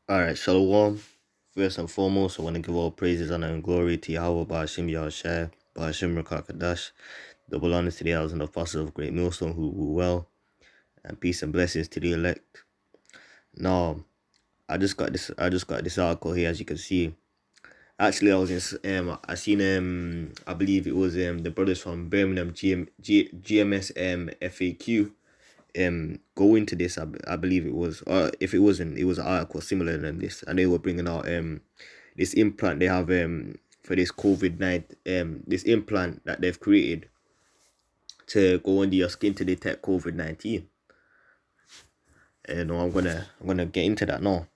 Alright, Shalom. First and foremost, I want to give all praises, honor, and glory to Yahweh, Ba'ashim Yahushai, Ba'ashim Rakakadash, double honor to the elders and apostles of Great Millstone who rule well, and peace and blessings to the elect. Now, I just got this article here, as you can see. Actually, I seen I believe it was the brothers from Birmingham GMS FAQ go into this. I believe it was, or if it wasn't, it was an article similar than this, and they were bringing out this implant they have for this COVID-19, this implant that they've created to go under your skin to detect COVID-19. And I'm gonna get into that now.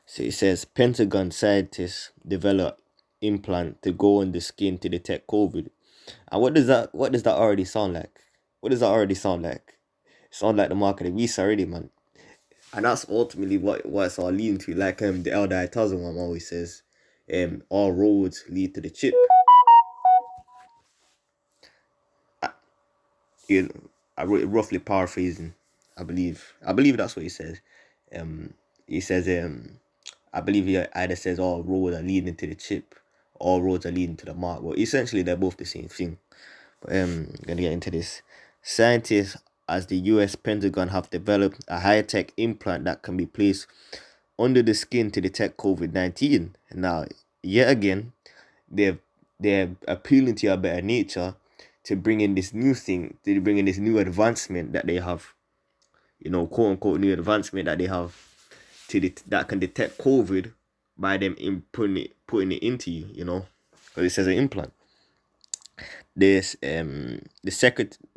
So it says Pentagon scientists develop implant to go on the skin to detect COVID. And what does that already sound like? What does that already sound like? Sound like the market of beast already, man. And that's ultimately what it's all leading to. Like the elder Itazan always says, all roads lead to the chip. You know, roughly paraphrasing, I believe that's what he says. Um, he says, I believe he either says all roads are leading to the chip, all roads are leading to the mark. Well, essentially they're both the same thing. But I'm gonna get into this. Scientists as the U.S. Pentagon have developed a high-tech implant that can be placed under the skin to detect COVID-19. Now, yet again, they've they're appealing to your better nature to bring in this new thing, to bring in this new advancement that they have, quote unquote new advancement that they have that can detect COVID by them putting it into you, because it says an implant. This the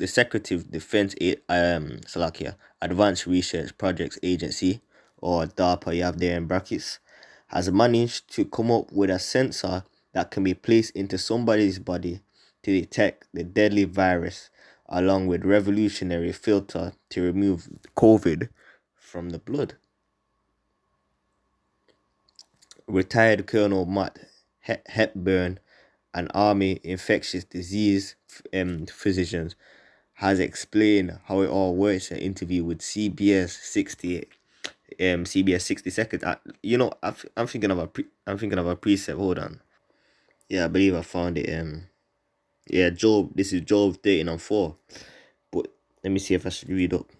Secretary of Defense Salakia Advanced Research Projects Agency, or DARPA you have there in brackets, has managed to come up with a sensor that can be placed into somebody's body to detect the deadly virus, along with revolutionary filter to remove COVID from the blood. Retired Colonel Matt Hepburn, an Army infectious disease physician, has explained how it all works in an interview with CBS 60 seconds. I'm thinking of I'm thinking of a precept. Hold on. Yeah, I believe I found it. Yeah, Job. This is Job 13 and 4. But let me see if I should read up.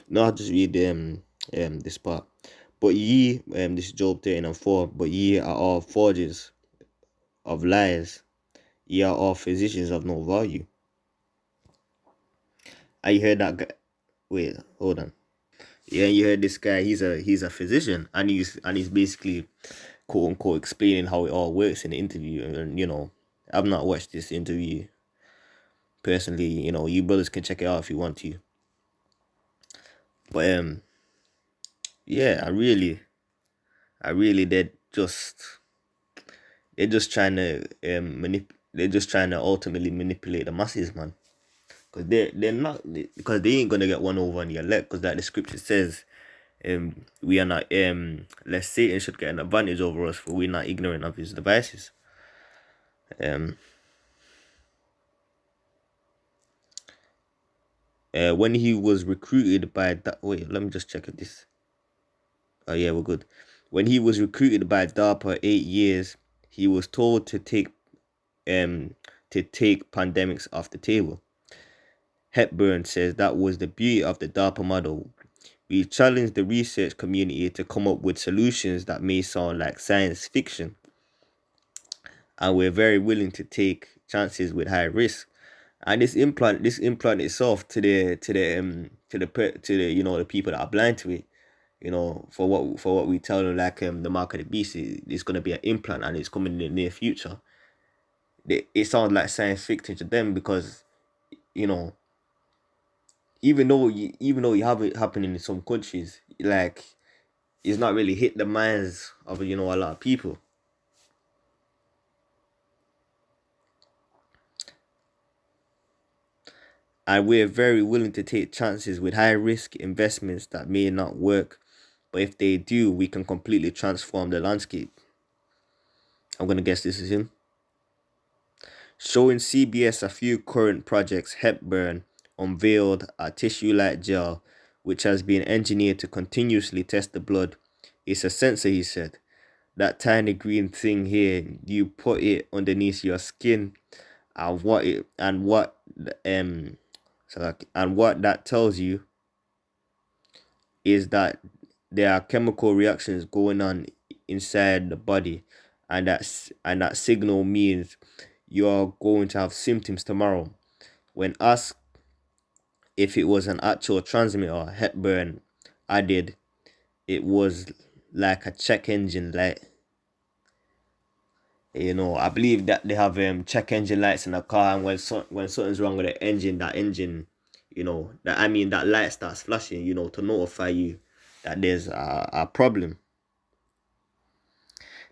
No, I'll just read this part. But ye, this is Job 13 and 4. But ye are all forgers of lies. Ye are all physicians of no value. I heard that guy. Wait, hold on. Yeah, you heard this guy. He's a physician, and he's basically quote unquote explaining how it all works in the interview. And I've not watched this interview personally. You brothers can check it out if you want to. But yeah, I really they're just trying to they're just trying to ultimately manipulate the masses, man. Because they're not, because they ain't gonna get one over on the elect, because like the scripture says, we are not lest Satan should get an advantage over us, for we're not ignorant of his devices. um when he was recruited by that, wait, let me just check if this, oh yeah, we're good. When he was recruited by DARPA 8 years, he was told um to take pandemics off the table. Hepburn says that was the beauty of the DARPA model. We challenged the research community to come up with solutions that may sound like science fiction, and we're very willing to take chances with high risk. And this implant itself, to the the people that are blind to it, for what we tell them, like the mark of the beast, it's gonna be an implant and it's coming in the near future. It sounds like science fiction to them, because you know even though you have it happening in some countries, like it's not really hit the minds of a lot of people. And we're very willing to take chances with high risk investments that may not work, but if they do, we can completely transform the landscape. I'm gonna guess this is him. Showing CBS a few current projects, Hepburn unveiled a tissue-like gel which has been engineered to continuously test the blood. It's a sensor, he said. That tiny green thing here, you put it underneath your skin, and what that tells you is that there are chemical reactions going on inside the body, and that signal means you're going to have symptoms tomorrow. When asked if it was an actual transmitter, Hepburn added it was like a check engine light. I believe that they have check engine lights in a car, and when something's wrong with the engine, that engine, that light starts flashing, to notify you that there's a problem.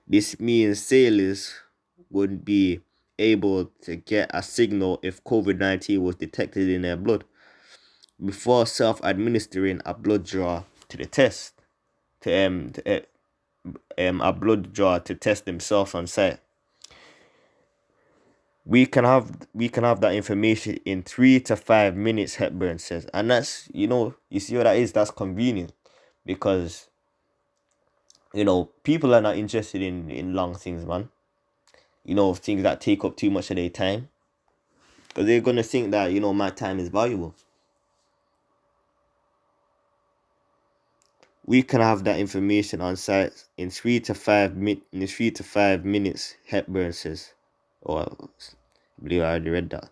This means sailors would be able to get a signal if COVID-19 was detected in their blood before self-administering a blood draw to the test a blood draw to test themselves on site. We can have that information in 3 to 5 minutes, Hepburn says. And that's, you see what that is? That's convenient, because people are not interested in long things, man. Things that take up too much of their time, because they're gonna think that my time is valuable. We can have that information on site in 3 to 5 minutes, Hepburn says. Or I believe I already read that.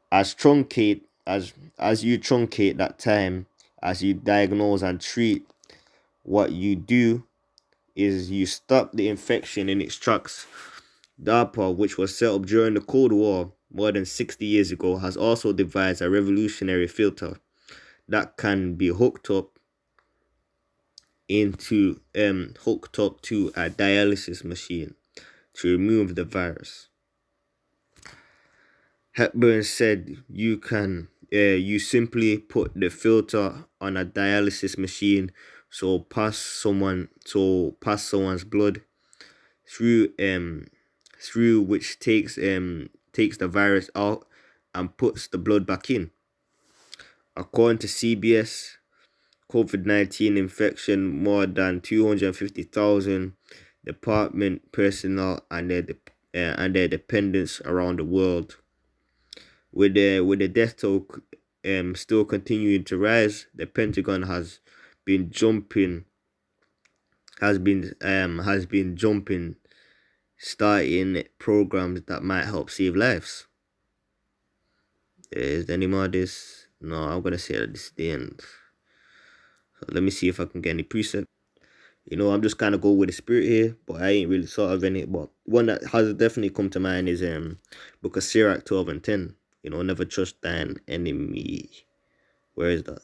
As you truncate that time, as you diagnose and treat, what you do is you stop the infection in its tracks. DARPA, which was set up during the Cold War more than 60 years ago, has also devised a revolutionary filter that can be hooked up to a dialysis machine to remove the virus. Hepburn said you simply put the filter on a dialysis machine, so pass someone's blood through which takes the virus out and puts the blood back in. According to CBS, COVID-19 infection more than 250,000 department personnel and their dependents around the world. With the death toll still continuing to rise, the Pentagon has been jumping, starting programs that might help save lives. Is there any more of this? No, I'm gonna say that this is the end. So let me see if I can get any preset. I'm just kind of go with the spirit here, but I ain't really thought of any. But one that has definitely come to mind is Book of Sirach 12:10. Never trust thine enemy. Where is that?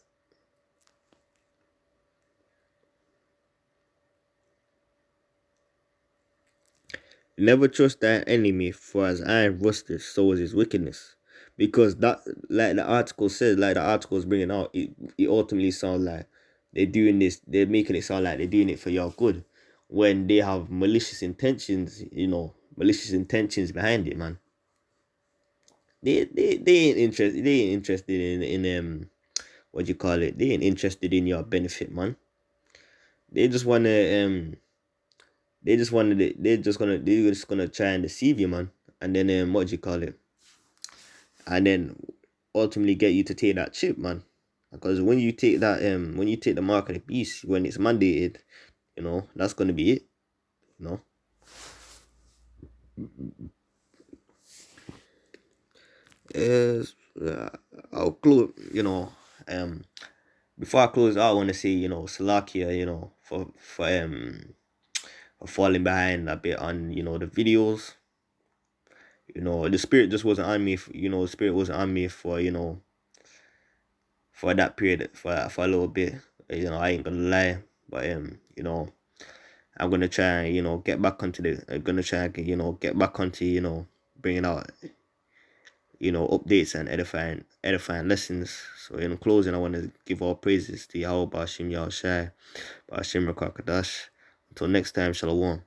Never trust thine enemy, for as iron rusteth, so is his wickedness. Because that, like the article says, like the article is bringing out, it ultimately sounds like they're making it sound like they're doing it for your good, when they have malicious intentions behind it, man. They ain't interested. They ain't interested in what you call it. They ain't interested in your benefit, man. They just wanna they're just gonna try and deceive you, man. And then what you call it? And then ultimately get you to take that chip, man. Because when you take the mark of the beast, when it's mandated, that's gonna be it. Is I'll close. Before I close out, I want to say, Salakia, for falling behind a bit on, the videos. The spirit just wasn't on me. The spirit wasn't on me for, for that period, for a little bit. I ain't gonna lie, but I'm gonna try and get back onto I'm gonna try and get back onto bringing out updates and edifying lessons. So in closing, I want to give all praises to Yahweh Bashim Yahushai Bashim Rakakadash. Until next time, Shalom.